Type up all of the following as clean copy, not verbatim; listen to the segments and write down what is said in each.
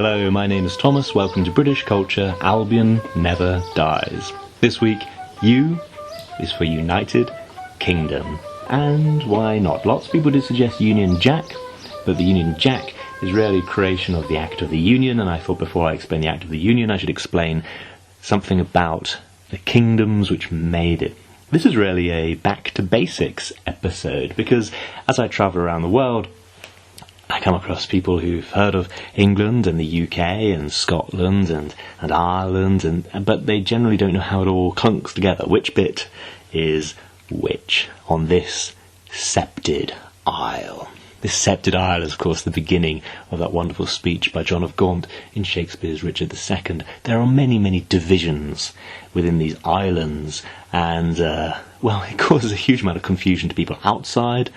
Hello, my name is Thomas. Welcome to British Culture. Albion never dies. This week, U is for United Kingdom. And why not? Lots of people did suggest Union Jack, but the Union Jack is really a creation of the Act of the Union, and I thought before I explain the Act of the Union, I should explain something about the kingdoms which made it. This is really a back to basics episode, because as I travel around the world, I come across people who've heard of England and the UK and Scotland and Ireland, but they generally don't know how it all clunks together. Which bit is which on this scepted isle? This scepted isle is, of course, the beginning of that wonderful speech by John of Gaunt in Shakespeare's Richard II. There are many, many divisions within these islands, and, it causes a huge amount of confusion to people outside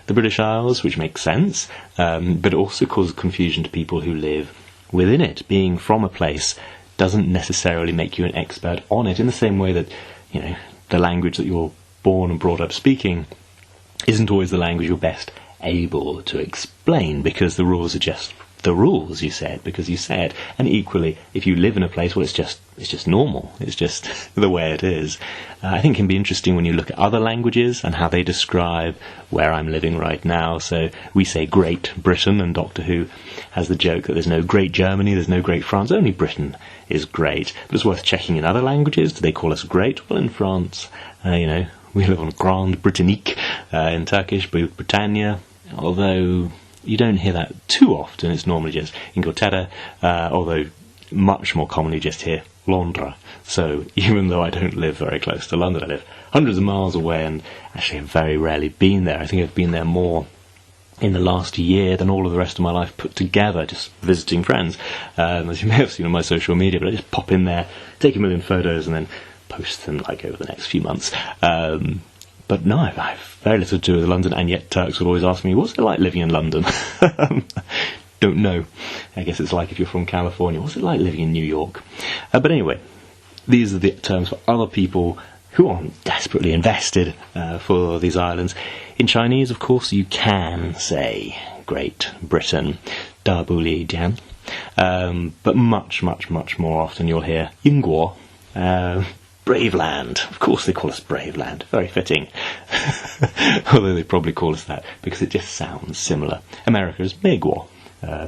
the British Isles, which makes sense, but it also causes confusion to people who live within it. Being from a place doesn't necessarily make you an expert on it, in the same way that, the language that you're born and brought up speaking isn't always the language you're best able to explain, because the rules are just the rules, you said, because you said. And equally, if you live in a place, well, it's just normal. It's just the way it is. I think it can be interesting when you look at other languages and how they describe where I'm living right now. So we say Great Britain, and Doctor Who has the joke that there's no Great Germany, there's no Great France, only Britain is great. But it's worth checking in other languages. Do they call us great? Well, in France, we live on Grande Britannique, in Turkish, Britannia, although you don't hear that too often. It's normally just Inglaterra, although much more commonly just hear Londra. So even though I don't live very close to London, I live hundreds of miles away, and actually have very rarely been there. I think I've been there more in the last year than all of the rest of my life put together, just visiting friends, as you may have seen on my social media. But I just pop in there, take a million photos, and then post them over the next few months. But no, I've very little to do with London, and yet Turks will always ask me, what's it like living in London? Don't know. I guess it's like if you're from California, what's it like living in New York? But anyway, these are the terms for other people who aren't desperately invested for these islands. In Chinese, of course, you can say Great Britain, Da Bu Li Jian, but much, much, much more often you'll hear Yingguo, Brave Land. Of course they call us Brave Land. Very fitting. Although they probably call us that because it just sounds similar. America's Meiguo,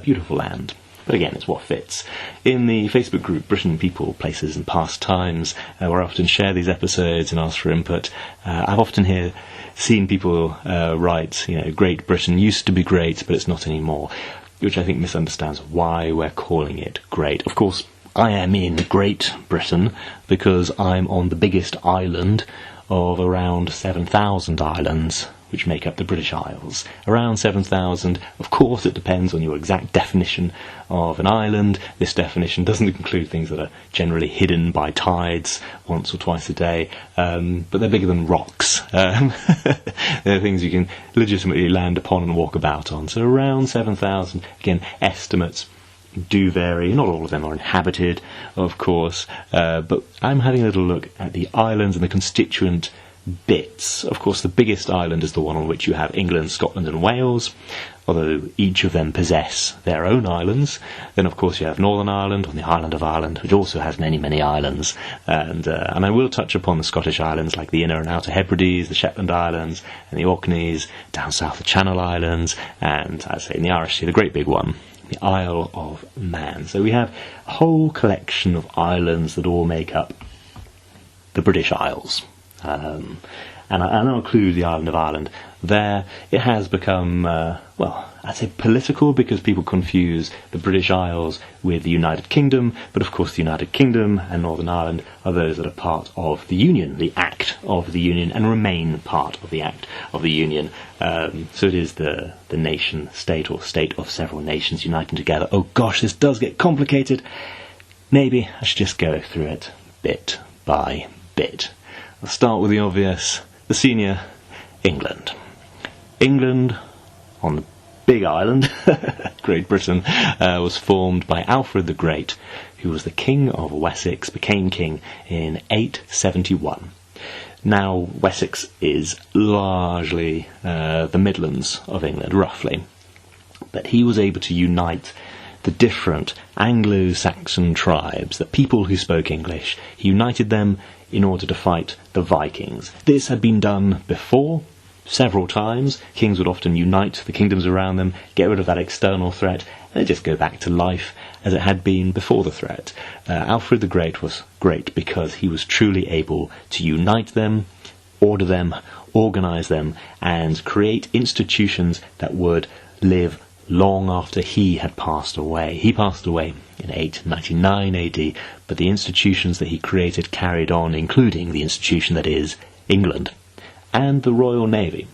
beautiful land. But again, it's what fits. In the Facebook group, Britain, People, Places and Pastimes, where I often share these episodes and ask for input, I've often seen people write, Great Britain used to be great, but it's not anymore, which I think misunderstands why we're calling it great. Of course, I am in Great Britain because I'm on the biggest island of around 7,000 islands, which make up the British Isles. Around 7,000. Of course, it depends on your exact definition of an island. This definition doesn't include things that are generally hidden by tides once or twice a day, but they're bigger than rocks. They're things you can legitimately land upon and walk about on. So around 7,000. Again, estimates do vary. Not all of them are inhabited, of course, but I'm having a little look at the islands and the constituent bits. Of course, the biggest island is the one on which you have England, Scotland and Wales, although each of them possess their own islands. Then, of course, you have Northern Ireland on the island of Ireland, which also has many, many islands. And I will touch upon the Scottish islands like the Inner and Outer Hebrides, the Shetland Islands and the Orkneys, down south the Channel Islands, and, as I say, in the Irish Sea, the great big one, the Isle of Man. So we have a whole collection of islands that all make up the British Isles. And I'll include the island of Ireland there. It has become, I'd say political, because people confuse the British Isles with the United Kingdom, but of course the United Kingdom and Northern Ireland are those that are part of the Union, the Act of the Union, and remain part of the Act of the Union. So it is the nation state, or state of several nations uniting together. Oh gosh, this does get complicated. Maybe I should just go through it bit by bit. I'll start with the obvious, the senior, England. England, on the big island, Great Britain, was formed by Alfred the Great, who was the King of Wessex, became king in 871. Now, Wessex is largely the Midlands of England, roughly. But he was able to unite the different Anglo-Saxon tribes, the people who spoke English. He united them in order to fight the Vikings. This had been done before, several times. Kings would often unite the kingdoms around them, get rid of that external threat, and just go back to life as it had been before the threat. Alfred the Great was great because he was truly able to unite them, order them, organise them, and create institutions that would live long after he had passed away. He passed away in 899 AD, but the institutions that he created carried on, including the institution that is England and the Royal Navy.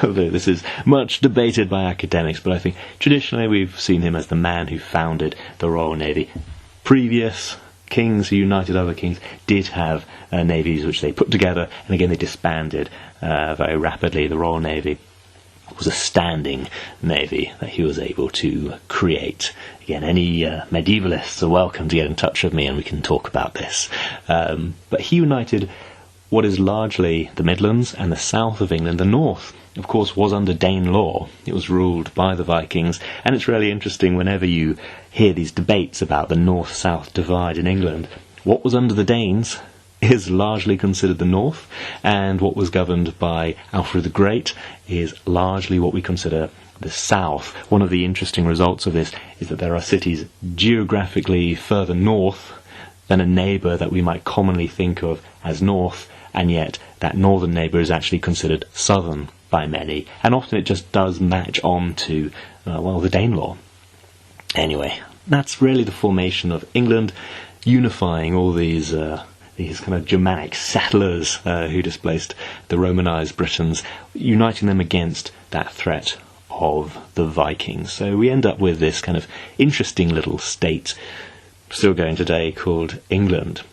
Although this is much debated by academics, but I think traditionally we've seen him as the man who founded the Royal Navy. Previous kings who united other kings did have navies which they put together, and again they disbanded very rapidly. The Royal Navy was a standing navy that he was able to create. Again, any medievalists are welcome to get in touch with me and we can talk about this. But he united what is largely the Midlands and the south of England. The north, of course, was under Dane law. It was ruled by the Vikings, and it's really interesting whenever you hear these debates about the north-south divide in England. What was under the Danes is largely considered the north, and what was governed by Alfred the Great is largely what we consider the south. One of the interesting results of this is that there are cities geographically further north than a neighbour that we might commonly think of as north, and yet that northern neighbour is actually considered southern by many, and often it just does match on to, the Dane law. Anyway, that's really the formation of England, unifying all these kind of Germanic settlers who displaced the Romanised Britons, uniting them against that threat of the Vikings. So we end up with this kind of interesting little state, still going today, called England.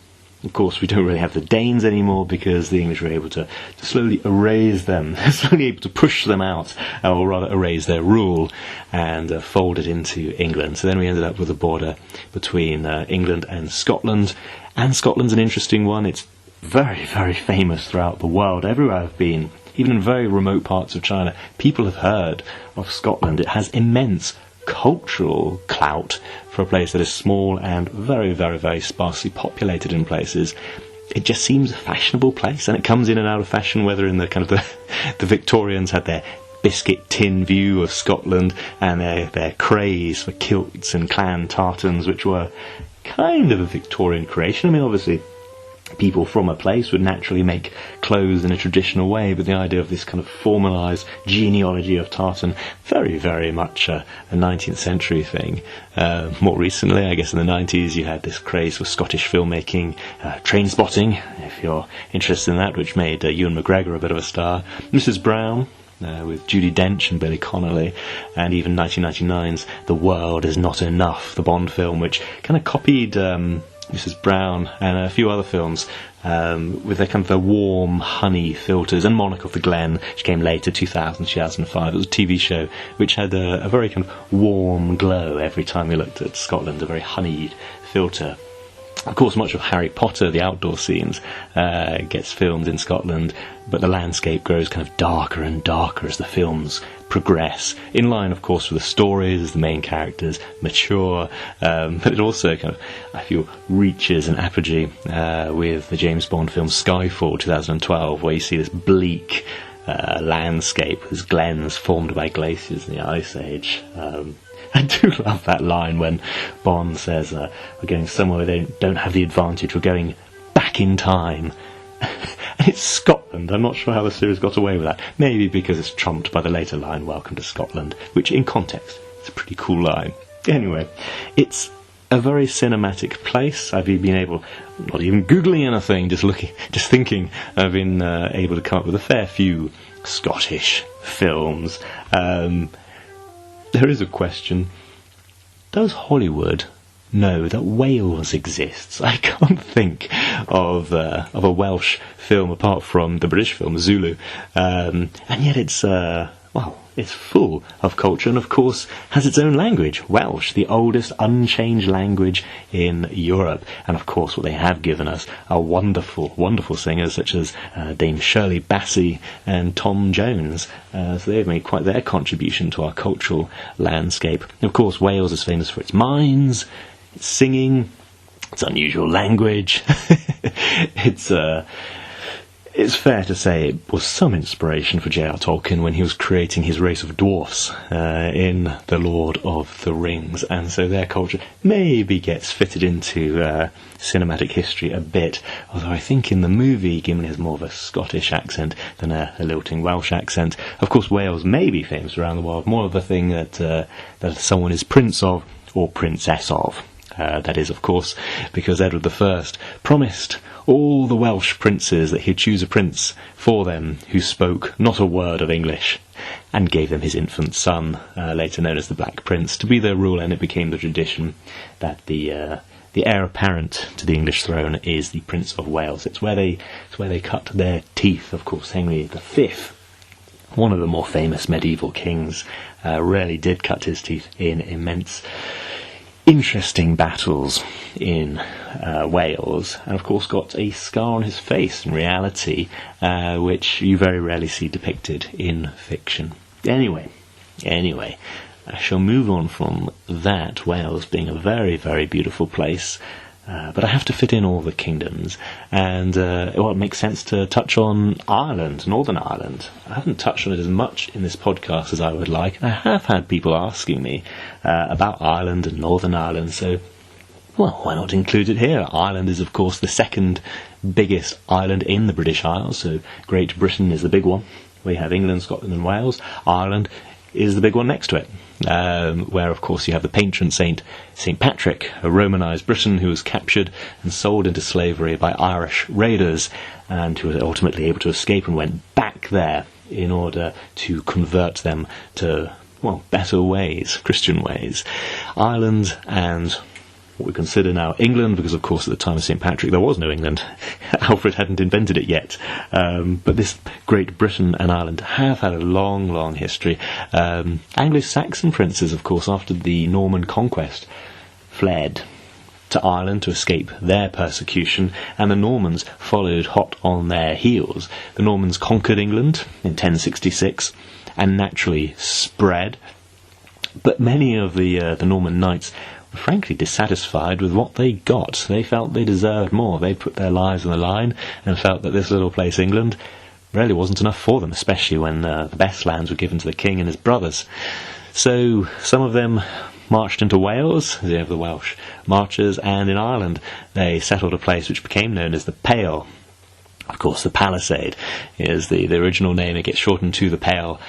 Of course, we don't really have the Danes anymore because the English were able to slowly erase them, slowly able to push them out, or rather erase their rule and fold it into England. So then we ended up with a border between England and Scotland. And Scotland's an interesting one. It's very, very famous throughout the world. Everywhere I've been, even in very remote parts of China, people have heard of Scotland. It has immense cultural clout for a place that is small and very, very, very sparsely populated in places. It just seems a fashionable place, and it comes in and out of fashion, whether in the kind of the Victorians had their biscuit tin view of Scotland and their craze for kilts and clan tartans, which were kind of a Victorian creation. I mean, obviously people from a place would naturally make clothes in a traditional way, but the idea of this kind of formalised genealogy of tartan, very, very much a 19th century thing. More recently, I guess in the 90s, you had this craze for Scottish filmmaking, Train Spotting, if you're interested in that, which made Ewan McGregor a bit of a star. Mrs. Brown, with Judi Dench and Billy Connolly, and even 1999's The World Is Not Enough, the Bond film, which kind of copied Mrs. Brown and a few other films with their kind of their warm honey filters, and Monarch of the Glen, which came later, 2000, 2005. It was a TV show which had a very kind of warm glow every time you looked at Scotland, a very honeyed filter. Of course, much of Harry Potter, the outdoor scenes, gets filmed in Scotland, but the landscape grows kind of darker and darker as the films progress, in line, of course, with the stories as the main characters mature, but it also kind of, I feel, reaches an apogee with the James Bond film Skyfall 2012, where you see this bleak landscape with glens formed by glaciers in the Ice Age. I do love that line when Bond says, we're going somewhere where they don't have the advantage, we're going back in time. And it's Scotland. I'm not sure how the series got away with that. Maybe because it's trumped by the later line, Welcome to Scotland, which in context is a pretty cool line. Anyway, it's a very cinematic place. I've been able, not even Googling anything, just thinking, I've been able to come up with a fair few Scottish films. There is a question. Does Hollywood know that Wales exists? I can't think of a Welsh film apart from the British film Zulu, and yet it's is full of culture and, of course, has its own language, Welsh, the oldest unchanged language in Europe. And, of course, what they have given us are wonderful, wonderful singers such as Dame Shirley Bassey and Tom Jones. So they've made quite their contribution to our cultural landscape. And, of course, Wales is famous for its mines, its singing, its unusual language. It's fair to say it was some inspiration for J.R. Tolkien when he was creating his race of dwarfs in The Lord of the Rings, and so their culture maybe gets fitted into cinematic history a bit, although I think in the movie Gimli has more of a Scottish accent than a lilting Welsh accent. Of course, Wales may be famous around the world, more of a thing that someone is prince of or princess of. That is, of course, because Edward I promised all the Welsh princes that he'd choose a prince for them who spoke not a word of English, and gave them his infant son, later known as the Black Prince, to be their ruler, and it became the tradition that the heir apparent to the English throne is the Prince of Wales. It's where they cut their teeth. Of course, Henry V, one of the more famous medieval kings, really did cut his teeth in immense interesting battles in Wales, and of course got a scar on his face in reality, which you very rarely see depicted in fiction. Anyway, I shall move on from that, Wales being a very, very beautiful place, but I have to fit in all the kingdoms, and it makes sense to touch on Ireland, Northern Ireland. I haven't touched on it as much in this podcast as I would like. I have had people asking me about Ireland and Northern Ireland, so, well, why not include it here? Ireland is, of course, the second biggest island in the British Isles, so Great Britain is the big one. We have England, Scotland and Wales. Ireland is the big one next to it, where, of course, you have the patron saint, St. Patrick, a Romanised Briton who was captured and sold into slavery by Irish raiders, and who was ultimately able to escape and went back there in order to convert them to, well, better ways, Christian ways. Ireland and what we consider now England, because of course at the time of St. Patrick there was no England. Alfred hadn't invented it yet. But this Great Britain and Ireland have had a long, long history. Anglo-Saxon princes, of course, after the Norman conquest, fled to Ireland to escape their persecution, and the Normans followed hot on their heels. The Normans conquered England in 1066 and naturally spread, but many of the Norman knights were frankly dissatisfied with what they got. They felt they deserved more. They put their lives on the line and felt that this little place, England, really wasn't enough for them, especially when the best lands were given to the king and his brothers. So some of them marched into Wales, they have the Welsh marchers, and in Ireland they settled a place which became known as the Pale. Of course, the Palisade is the original name. It gets shortened to the Pale,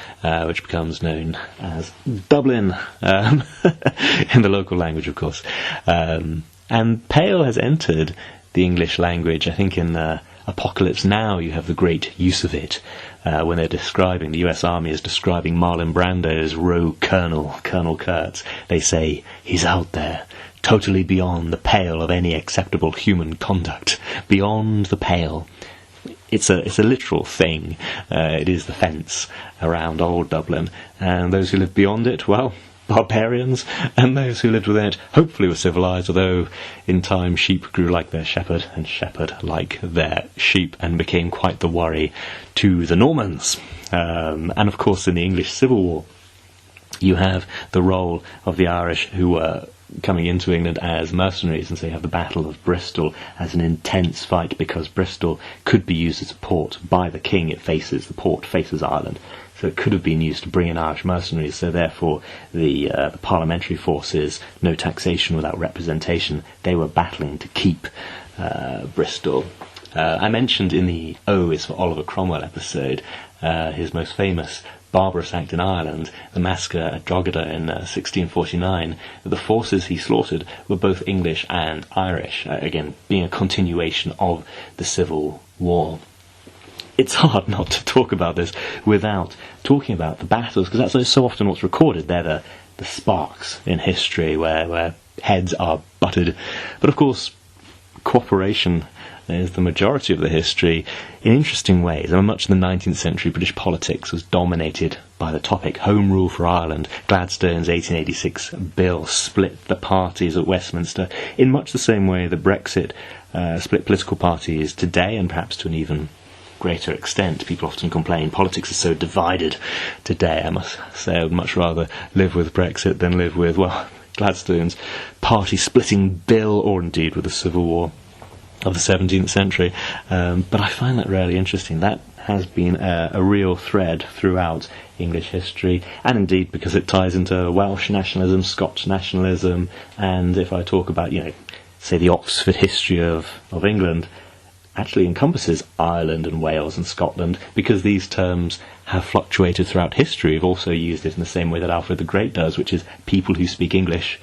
which becomes known as Dublin in the local language, of course. And Pale has entered the English language. I think in Apocalypse Now you have the great use of it when they're describing, the US Army is describing Marlon Brando's rogue colonel, Colonel Kurtz. They say, he's out there, totally beyond the pale of any acceptable human conduct. Beyond the pale. It's a literal thing. It is the fence around old Dublin, and those who lived beyond it, well, barbarians, and those who lived within it hopefully were civilised, although in time sheep grew like their shepherd, and shepherd like their sheep, and became quite the worry to the Normans. And of course in the English Civil War you have the role of the Irish who were coming into England as mercenaries, and so you have the Battle of Bristol as an intense fight, because Bristol could be used as a port by the king. The port faces Ireland, so it could have been used to bring in Irish mercenaries. So therefore the parliamentary forces, no taxation without representation, they were battling to keep Bristol. I mentioned in the O is for Oliver Cromwell episode his most famous barbarous act in Ireland, the massacre at Drogheda in 1649, the forces he slaughtered were both English and Irish, again being a continuation of the Civil War. It's hard not to talk about this without talking about the battles, because that's so often what's recorded. They're the sparks in history where heads are butted. But of course, cooperation is the majority of the history in interesting ways. I mean, much of the 19th century British politics was dominated by the topic Home Rule for Ireland. Gladstone's 1886 bill split the parties at Westminster in much the same way that Brexit split political parties today, and perhaps to an even greater extent. People often complain politics is so divided today. I must say I would much rather live with Brexit than live with, well, Gladstone's party-splitting bill, or indeed with the Civil War of the 17th century. But I find that really interesting. That has been a real thread throughout English history, and indeed because it ties into Welsh nationalism, Scotch nationalism, and if I talk about, say the Oxford history of England, actually encompasses Ireland and Wales and Scotland, because these terms have fluctuated throughout history. We've also used it in the same way that Alfred the Great does, which is people who speak English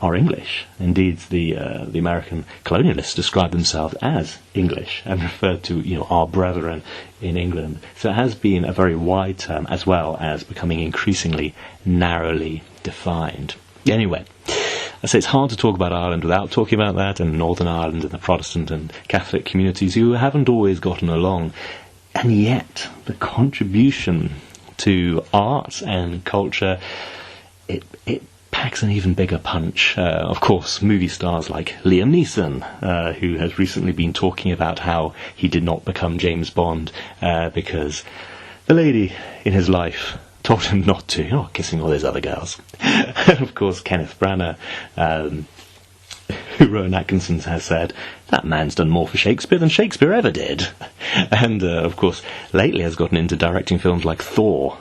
are English. Indeed, the American colonialists described themselves as English and referred to, our brethren in England. So it has been a very wide term, as well as becoming increasingly narrowly defined. Anyway, I say it's hard to talk about Ireland without talking about that, and Northern Ireland and the Protestant and Catholic communities who haven't always gotten along. And yet, the contribution to art and culture, it packs an even bigger punch. Of course, movie stars like Liam Neeson, who has recently been talking about how he did not become James Bond because the lady in his life told him not to, kissing all those other girls. And of course, Kenneth Branagh, who Rowan Atkinson has said, that man's done more for Shakespeare than Shakespeare ever did. And, of course, lately has gotten into directing films like Thor.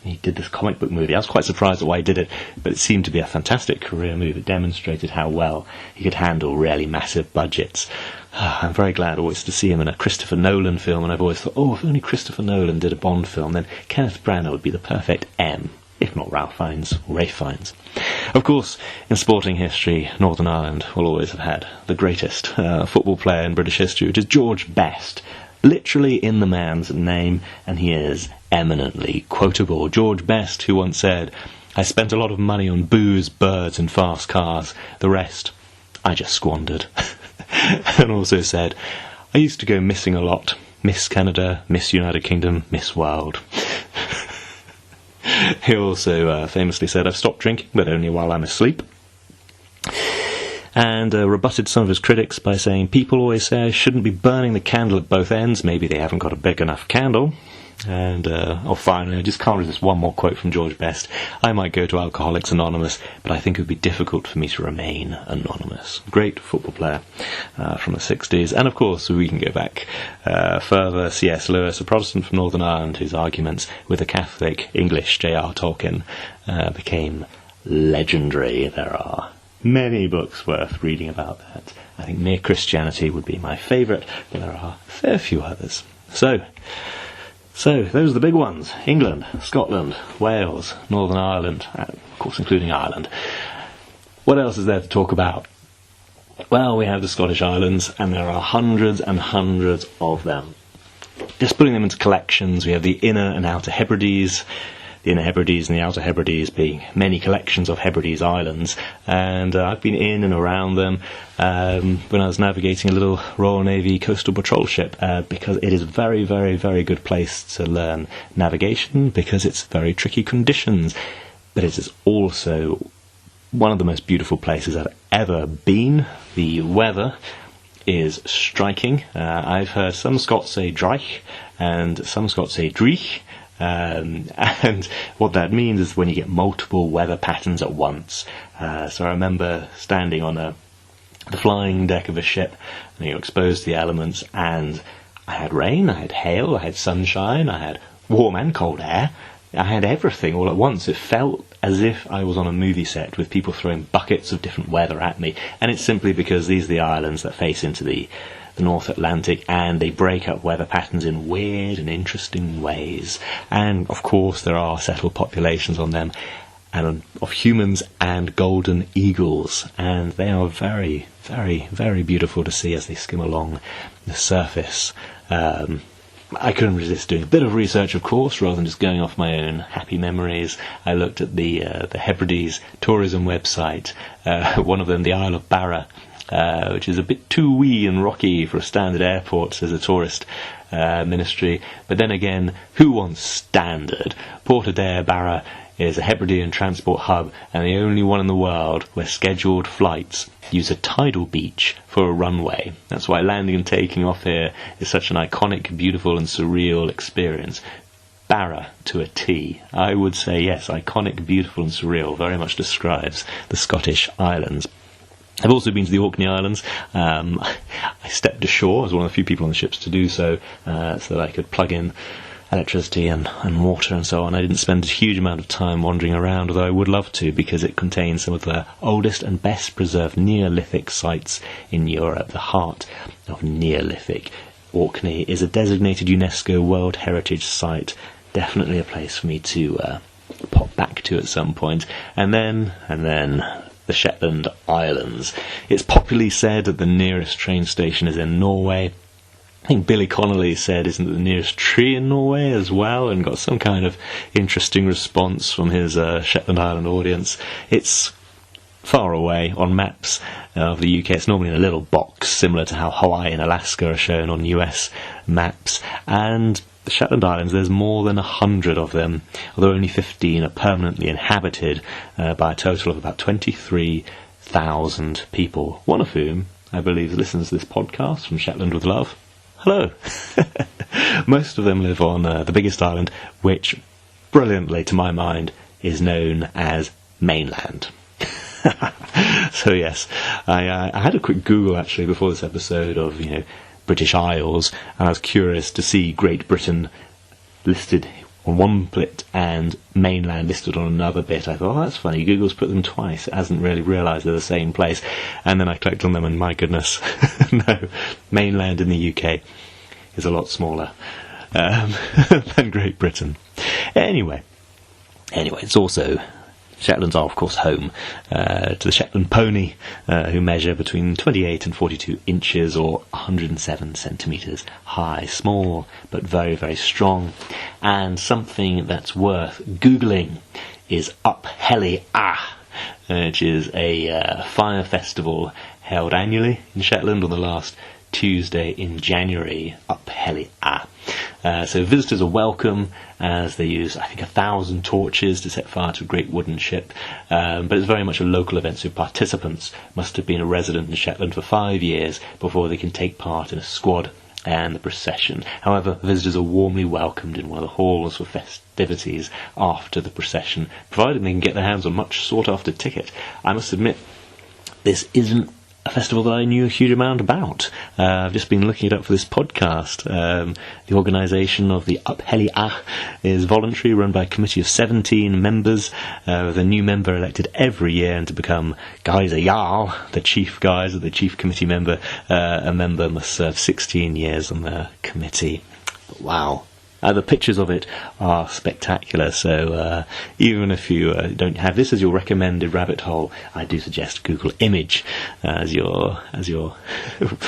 He did this comic book movie. I was quite surprised at why he did it, but it seemed to be a fantastic career move. It demonstrated how well he could handle really massive budgets. I'm very glad always to see him in a Christopher Nolan film, and I've always thought, if only Christopher Nolan did a Bond film, then Kenneth Branagh would be the perfect M, if not Ralph Fiennes or Ralph Fiennes. Of course, in sporting history, Northern Ireland will always have had the greatest football player in British history, which is George Best, literally in the man's name, and he is eminently quotable. George Best, who once said, I spent a lot of money on booze, birds and fast cars. The rest, I just squandered. And also said, I used to go missing a lot. Miss Canada, Miss United Kingdom, Miss World. He also famously said, I've stopped drinking, but only while I'm asleep. And rebutted some of his critics by saying, people always say I shouldn't be burning the candle at both ends. Maybe they haven't got a big enough candle. And, finally, I just can't resist one more quote from George Best. I might go to Alcoholics Anonymous, but I think it would be difficult for me to remain anonymous. Great football player from the 60s. And, of course, we can go back further. C.S. Lewis, a Protestant from Northern Ireland, whose arguments with the Catholic English J.R. Tolkien became legendary. There are many books worth reading about that. I think Mere Christianity would be my favourite, but there are a fair few others. So those are the big ones. England, Scotland, Wales, Northern Ireland, of course including Ireland. What else is there to talk about? Well, we have the Scottish Islands, and there are hundreds and hundreds of them. Just putting them into collections, we have the Inner and Outer Hebrides, the Inner Hebrides and the Outer Hebrides being many collections of Hebrides Islands, and I've been in and around them when I was navigating a little Royal Navy coastal patrol ship, because it is a very, very, very good place to learn navigation, because it's very tricky conditions, but it is also one of the most beautiful places I've ever been. The weather is striking. I've heard some Scots say dreich, and some Scots say dreich. And what that means is when you get multiple weather patterns at once. So I remember standing on the flying deck of a ship, and you're exposed to the elements, and I had rain, I had hail, I had sunshine, I had warm and cold air. I had everything all at once. It felt as if I was on a movie set with people throwing buckets of different weather at me. And it's simply because these are the islands that face into the North Atlantic, and they break up weather patterns in weird and interesting ways. And of course there are settled populations on them, and of humans and golden eagles, and they are very, very, very beautiful to see as they skim along the surface. I couldn't resist doing a bit of research, of course, rather than just going off my own happy memories. I looked at the Hebrides tourism website, one of them, the Isle of Barra, which is a bit too wee and rocky for a standard airport, says the tourist ministry. But then again, who wants standard? Portader Barra is a Hebridean transport hub and the only one in the world where scheduled flights use a tidal beach for a runway. That's why landing and taking off here is such an iconic, beautiful and surreal experience. Barra to a T. I would say yes, iconic, beautiful and surreal. Very much describes the Scottish Islands. I've also been to the Orkney Islands. I stepped ashore as one of the few people on the ships to do so, so that I could plug in electricity and water and so on. I didn't spend a huge amount of time wandering around, although I would love to, because it contains some of the oldest and best preserved Neolithic sites in Europe, the heart of Neolithic. Orkney is a designated UNESCO World Heritage Site. Definitely a place for me to pop back to at some point. And then the Shetland Islands. It's popularly said that the nearest train station is in Norway. I think Billy Connolly said, isn't it the nearest tree in Norway as well, and got some kind of interesting response from his Shetland Island audience. It's far away on maps of the UK. It's normally in a little box, similar to how Hawaii and Alaska are shown on US maps. And the Shetland Islands, there's more than 100 of them, although only 15 are permanently inhabited by a total of about 23,000 people, one of whom, I believe, listens to this podcast from Shetland with Love. Hello. Most of them live on the biggest island, which, brilliantly to my mind, is known as mainland. So yes, I had a quick Google actually before this episode of, British Isles, and I was curious to see Great Britain listed on one bit and mainland listed on another bit. I thought, that's funny, Google's put them twice. It hasn't really realised they're the same place. And then I clicked on them and my goodness, no, mainland in the UK is a lot smaller than Great Britain. Anyway, it's also, Shetlands are of course home to the Shetland pony, who measure between 28 and 42 inches or 107 centimetres high. Small but very, very strong. And something that's worth Googling is Uphelly Ah, which is a fire festival held annually in Shetland on the last Tuesday in January. Uphelly Ah. So visitors are welcome as they use, I think, 1,000 torches to set fire to a great wooden ship. But it's very much a local event, so participants must have been a resident in Shetland for 5 years before they can take part in a squad and the procession. However, visitors are warmly welcomed in one of the halls for festivities after the procession, provided they can get their hands on a much sought-after ticket. I must admit, this isn't a festival that I knew a huge amount about. I've just been looking it up for this podcast. The organisation of the Uphelly Ah is voluntary, run by a committee of 17 members, with a new member elected every year, and to become Geyser Jarl, the chief Geyser, the chief committee member, a member must serve 16 years on the committee. But wow. The pictures of it are spectacular, so even if you don't have this as your recommended rabbit hole, I do suggest Google Image as your I'm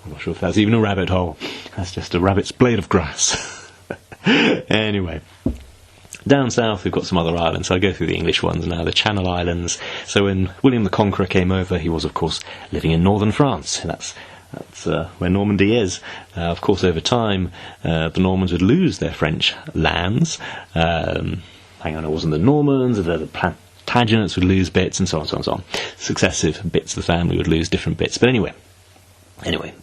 not sure if that's even a rabbit hole. That's just a rabbit's blade of grass. Anyway, down south we've got some other islands, so I'll go through the English ones now. The Channel Islands. So when William the Conqueror came over, he was of course living in northern France. That's where Normandy is. Of course, over time, the Normans would lose their French lands. It wasn't the Normans, the Plantagenets would lose bits, and so on, so on, so on. Successive bits of the family would lose different bits. But anyway,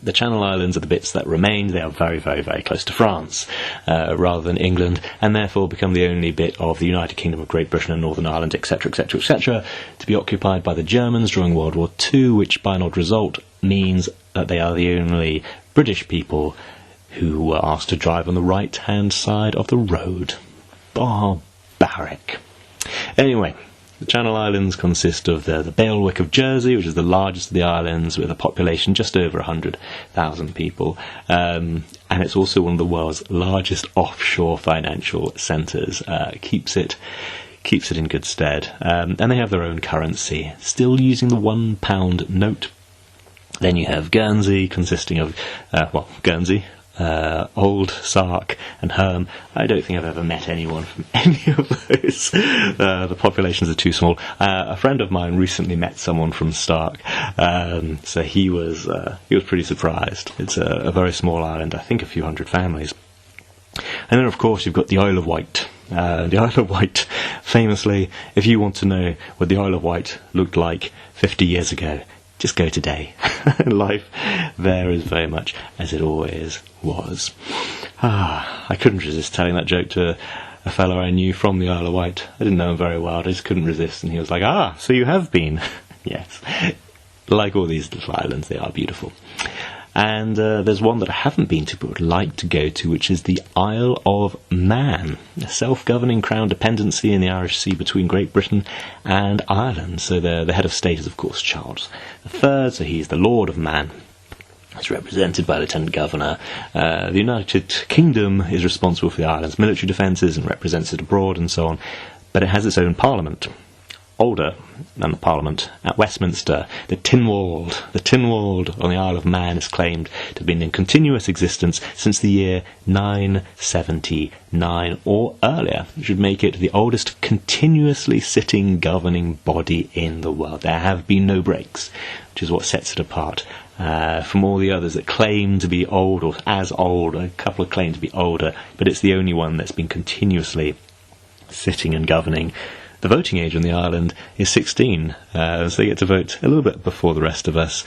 the Channel Islands are the bits that remained. They are very, very, very close to France, rather than England, and therefore become the only bit of the United Kingdom of Great Britain and Northern Ireland, etc., etc., etc., to be occupied by the Germans during World War II, which by an odd result means that they are the only British people who were asked to drive on the right-hand side of the road. Barbaric. Anyway, the Channel Islands consist of the bailiwick of Jersey, which is the largest of the islands, with a population just over 100,000 people. And it's also one of the world's largest offshore financial centres. Keeps it in good stead. And they have their own currency, still using the £1 note. Then you have Guernsey, consisting of, Guernsey, Old, Sark and Herm. I don't think I've ever met anyone from any of those. The populations are too small. A friend of mine recently met someone from Stark, so he was pretty surprised. It's a very small island, I think a few hundred families. And then, of course, you've got the Isle of Wight. The Isle of Wight, famously, if you want to know what the Isle of Wight looked like 50 years ago, just go today. Life there is very much as it always was. I couldn't resist telling that joke to a fellow I knew from the Isle of Wight. I didn't know him very well, I just couldn't resist, and he was like, so you have been. Yes. Like all these little islands, they are beautiful. And there's one that I haven't been to but would like to go to, which is the Isle of Man, a self-governing crown dependency in the Irish Sea between Great Britain and Ireland. So the head of state is, of course, Charles III, so he's the Lord of Man. It's represented by Lieutenant Governor. The United Kingdom is responsible for the island's military defences and represents it abroad and so on, but it has its own parliament. Older than the Parliament at Westminster, the Tynwald. The Tynwald on the Isle of Man is claimed to have been in continuous existence since the year 979 or earlier, which would make it the oldest continuously sitting governing body in the world. There have been no breaks, which is what sets it apart from all the others that claim to be old or as old. A couple claim to be older, but it's the only one that's been continuously sitting and governing. The voting age on the island is 16, so they get to vote a little bit before the rest of us.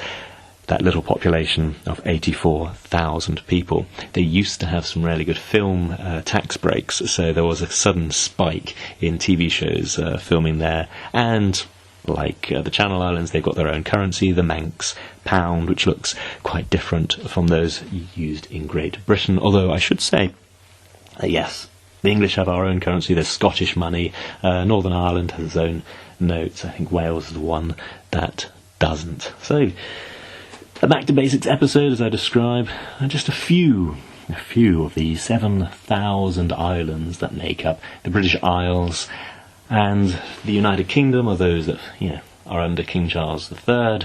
That little population of 84,000 people. They used to have some really good film tax breaks, so there was a sudden spike in TV shows filming there. And like the Channel Islands, they've got their own currency, the Manx pound, which looks quite different from those used in Great Britain. Although I should say, yes, the English have our own currency. There's Scottish money. Northern Ireland has its own notes. I think Wales is the one that doesn't. So, a Back to Basics episode, as I describe, just a few of the 7,000 islands that make up the British Isles, and the United Kingdom are those that are under King Charles III.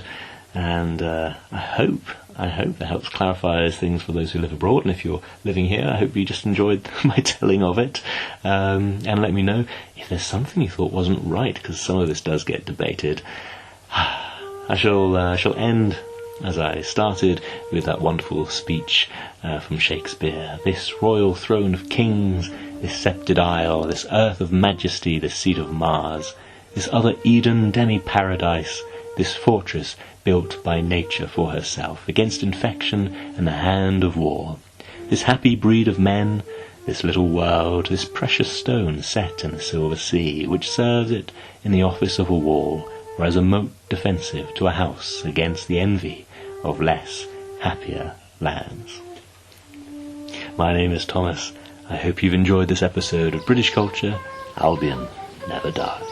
And I hope that helps clarify those things for those who live abroad. And if you're living here, I hope you just enjoyed my telling of it. And let me know if there's something you thought wasn't right, because some of this does get debated. I shall end as I started, with that wonderful speech from Shakespeare. This royal throne of kings, this sceptred isle, this earth of majesty, this seat of Mars, this other Eden demi-paradise, this fortress built by nature for herself, against infection and the hand of war. This happy breed of men, this little world, this precious stone set in the silver sea, which serves it in the office of a wall, or as a moat defensive to a house against the envy of less happier lands. My name is Thomas. I hope you've enjoyed this episode of British Culture. Albion never dies.